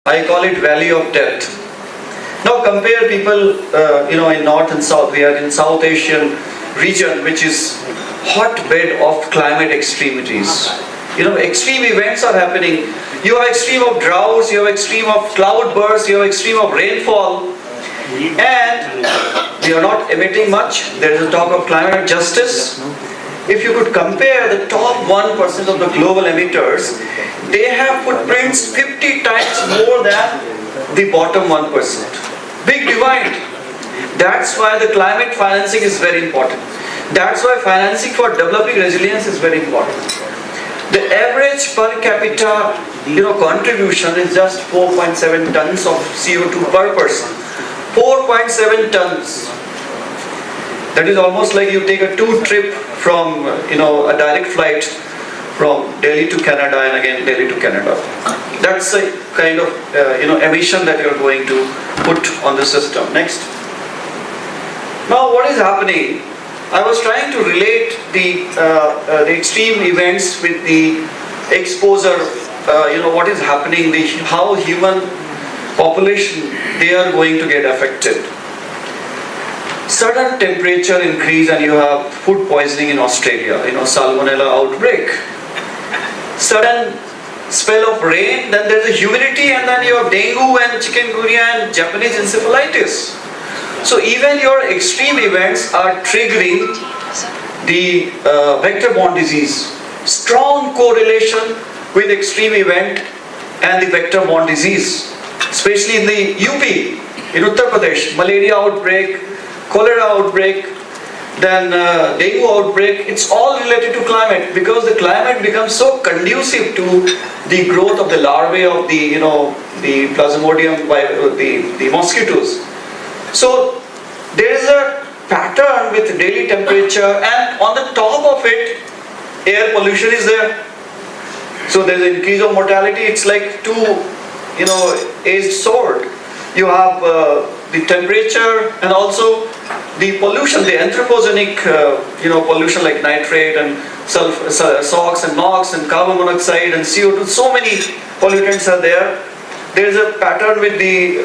I call it valley of death. Now compare people, in North and South. We are in South Asian region, which is hotbed of climate extremities. Extreme events are happening. You have extreme of droughts, you have extreme of cloud bursts, you have extreme of rainfall, and we are not emitting much. There is a talk of climate justice. If you could compare the top 1% of the global emitters, they have footprints 50 times more than the bottom 1%. Big divide. That's why the climate financing is very important. That's why financing for developing resilience is very important. The average per capita contribution is just 4.7 tons of CO2 per person. 4.7 tons. That is almost like you take a 2 trip from a direct flight from Delhi to Canada and again Delhi to Canada. That's a kind of emission that you're going to put on the system. Next. Now what is happening? I was trying to relate the extreme events with the exposure. What is happening? How human population they are going to get affected. Sudden temperature increase and you have food poisoning in Australia. Salmonella outbreak. Sudden spell of rain, then there's a humidity, and then you have dengue and chikungunya and Japanese encephalitis. So even your extreme events are triggering the vector-borne disease. Strong correlation with extreme event and the vector-borne disease, especially in the UP, in Uttar Pradesh, malaria outbreak, cholera outbreak, then dengue outbreak. It's all related to climate, because the climate becomes so conducive to the growth of the larvae of the the Plasmodium, the mosquitoes. So there is a pattern with daily temperature, and on the top of it, air pollution is there. So there is an increase of mortality. It's like two-edged sword. You have the temperature and also the pollution, the anthropogenic pollution like nitrate and sulfur, SOx and NOx and carbon monoxide and CO2. So many pollutants are there. There is a pattern with the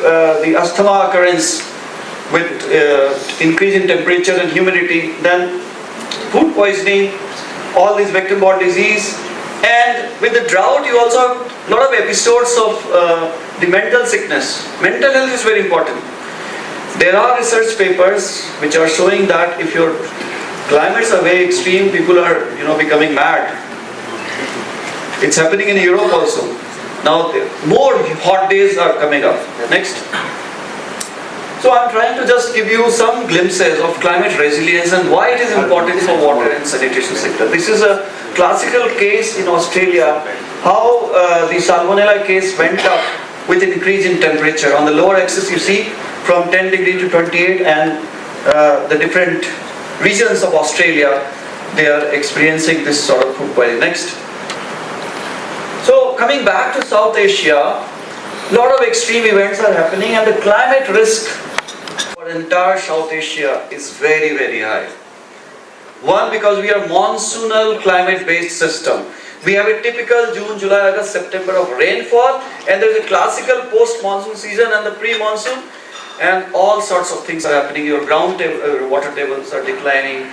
asthma occurrence with increase in temperature and humidity. Then food poisoning, all these vector-borne disease, and with the drought you also have a lot of episodes of the mental sickness. Mental health is very important. There are research papers which are showing that if your climates are very extreme, people are becoming mad. It's happening in Europe also. Now more hot days are coming up. Next. So I'm trying to just give you some glimpses of climate resilience and why it is important for water and sanitation sector. This is a classical case in Australia, how the Salmonella case went up with an increase in temperature. On the lower axis you see from 10 degree to 28, and the different regions of Australia, they are experiencing this sort of food poisoning. Next. So coming back to South Asia, a lot of extreme events are happening, and the climate risk for entire South Asia is very, very high. One, because we are monsoonal climate-based system. We have a typical June, July, August, September of rainfall, and there is a classical post-monsoon season and the pre-monsoon, and all sorts of things are happening. Your ground water tables are declining,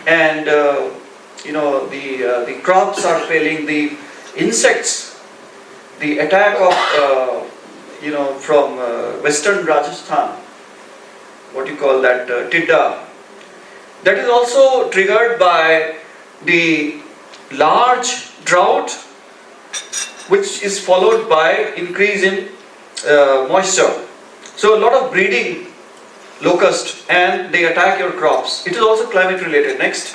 and the crops are failing. The insects, the attack of from western Rajasthan, what you call that tidda, that is also triggered by the large drought, which is followed by increase in moisture. So a lot of breeding locust, and they attack your crops. It is also climate related. Next.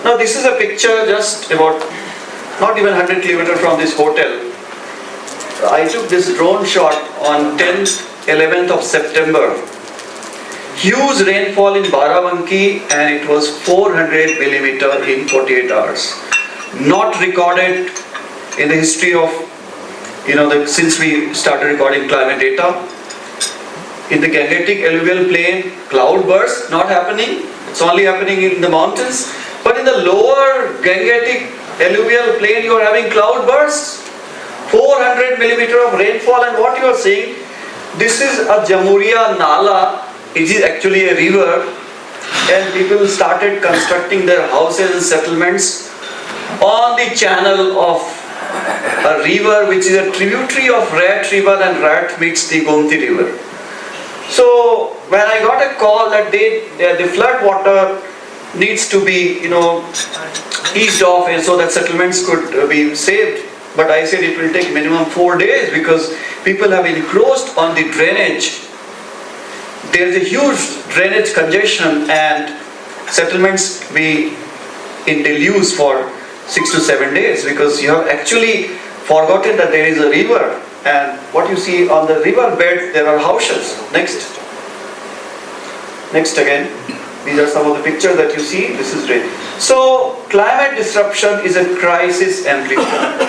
Now this is a picture just about not even 100 kilometers from this hotel. I took this drone shot on 10th, 11th of September. Huge rainfall in Barabanki, and it was 400 millimeter in 48 hours. Not recorded in the history of, since we started recording climate data. In the Gangetic alluvial plain, cloud bursts not happening. It's only happening in the mountains. But in the lower Gangetic alluvial plain, you are having cloud bursts. 400 millimeter of rainfall, and what you are seeing, this is a Jamuriya Nala. It is actually a river, and people started constructing their houses and settlements on the channel of a river which is a tributary of Rat River, and Rat meets the Gomti River. So when I got a call that the flood water needs to be eased off, and so that settlements could be saved, but I said it will take minimum 4 days because people have encroached on the drainage. There is a huge drainage congestion, and settlements be in deluge for 6 to 7 days because you have actually forgotten that there is a river, and what you see on the river bed there are houses. Next again. These are some of the pictures that you see. This is rain. So climate disruption is a crisis amplifier,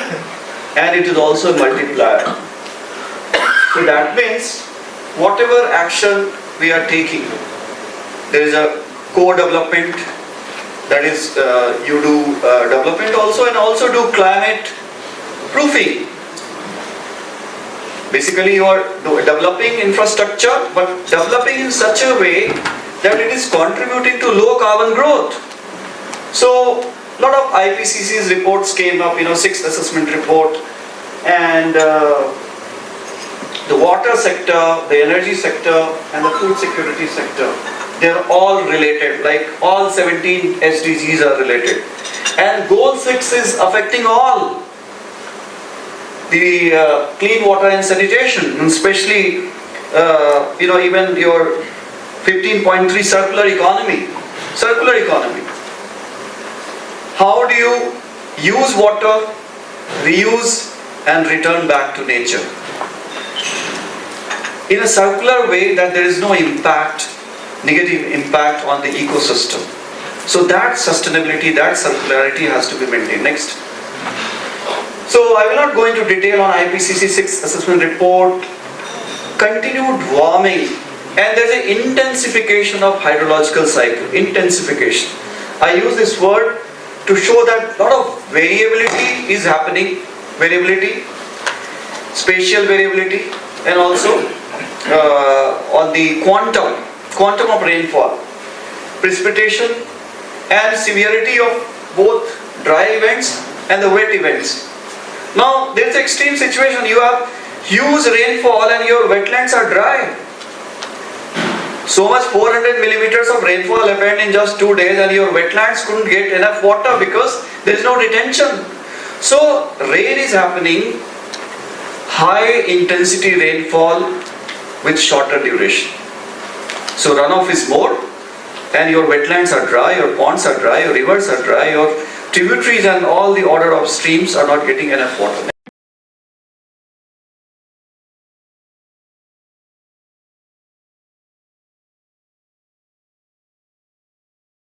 and it is also a multiplier. So that means whatever action we are taking, there is a co-development, that is you do development also, and also do climate proofing. Basically you are developing infrastructure, but developing in such a way that it is contributing to low carbon growth. So a lot of IPCC's reports came up, 6th assessment report, and the water sector, the energy sector, and the food security sector, they are all related, like all 17 SDGs are related. And goal 6 is affecting all. The clean water and sanitation, especially even your 15.3 circular economy. How do you use water, reuse, and return back to nature in a circular way that there is no negative impact on the ecosystem? So that sustainability, that circularity has to be maintained. Next. So I will not go into detail on IPCC 6th assessment report. Continued warming, and there is an intensification of hydrological cycle. Intensification. I use this word to show that a lot of variability is happening. Variability, spatial variability, and also on the quantum of rainfall, precipitation, and severity of both dry events and the wet events. Now there is an extreme situation. You have huge rainfall and your wetlands are dry. So much 400 millimeters of rainfall happened in just 2 days, and your wetlands couldn't get enough water because there is no retention. So rain is happening, high intensity rainfall with shorter duration. So runoff is more, and your wetlands are dry, your ponds are dry, your rivers are dry, your tributaries and all the order of streams are not getting enough water.